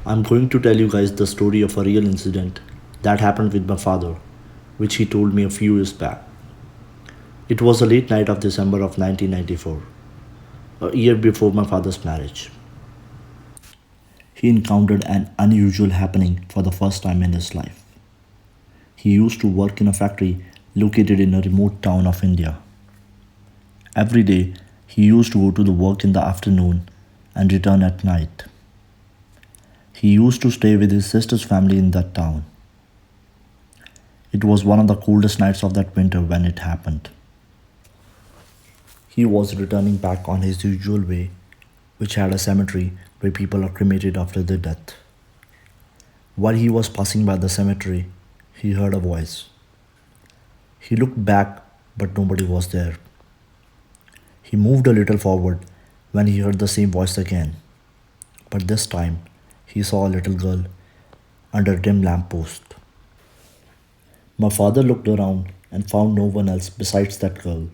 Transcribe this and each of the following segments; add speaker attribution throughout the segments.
Speaker 1: I'm going to tell you guys the story of a real incident that happened with my father, which he told me a few years back. It was a late night of December of 1994, a year before my father's marriage. He encountered an unusual happening for the first time in his life. He used to work in a factory located in a remote town of India. Every day, he used to go to the work in the afternoon and return at night. He used to stay with his sister's family in that town. It was one of the coldest nights of that winter when it happened. He was returning back on his usual way, which had a cemetery where people are cremated after their death. While he was passing by the cemetery, he heard a voice. He looked back, but nobody was there. He moved a little forward when he heard the same voice again, but this time he saw a little girl under a dim lamppost. My father looked around and found no one else besides that girl.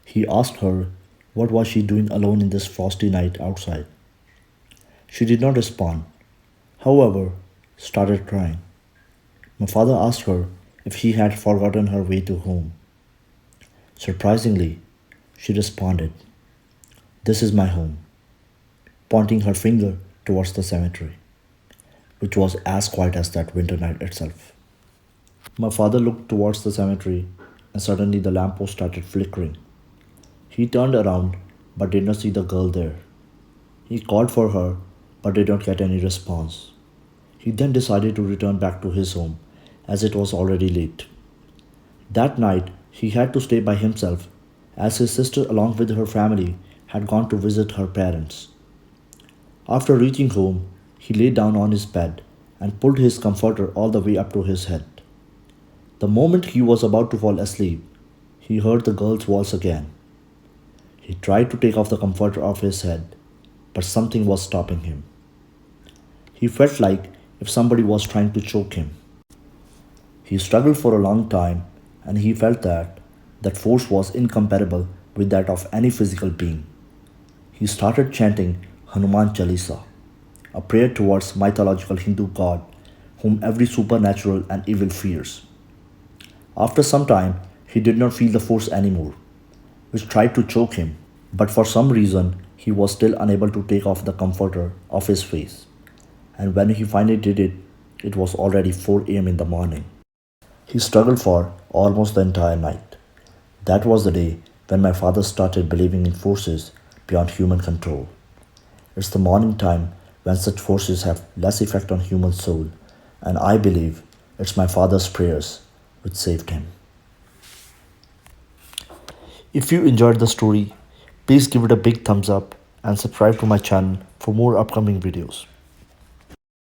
Speaker 1: He asked her what was she doing alone in this frosty night outside. She did not respond, however, started crying. My father asked her if she had forgotten her way to home. Surprisingly, she responded, "This is my home," pointing her finger towards the cemetery, which was as quiet as that winter night itself. My father looked towards the cemetery and suddenly the lamppost started flickering. He turned around but did not see the girl there. He called for her but did not get any response. He then decided to return back to his home as it was already late. That night, he had to stay by himself as his sister, along with her family, had gone to visit her parents. After reaching home, he lay down on his bed and pulled his comforter all the way up to his head. The moment he was about to fall asleep, he heard the girl's voice again. He tried to take off the comforter off his head, but something was stopping him. He felt like if somebody was trying to choke him. He struggled for a long time and he felt that force was incomparable with that of any physical being. He started chanting Hanuman Chalisa, a prayer towards mythological Hindu god whom every supernatural and evil fears. After some time, he did not feel the force anymore, which tried to choke him, but for some reason, he was still unable to take off the comforter off his face. And when he finally did it, it was already 4 a.m. in the morning. He struggled for almost the entire night. That was the day when my father started believing in forces beyond human control. It's the morning time when such forces have less effect on human soul, and I believe it's my father's prayers which saved him. If you enjoyed the story, please give it a big thumbs up and subscribe to my channel for more upcoming videos.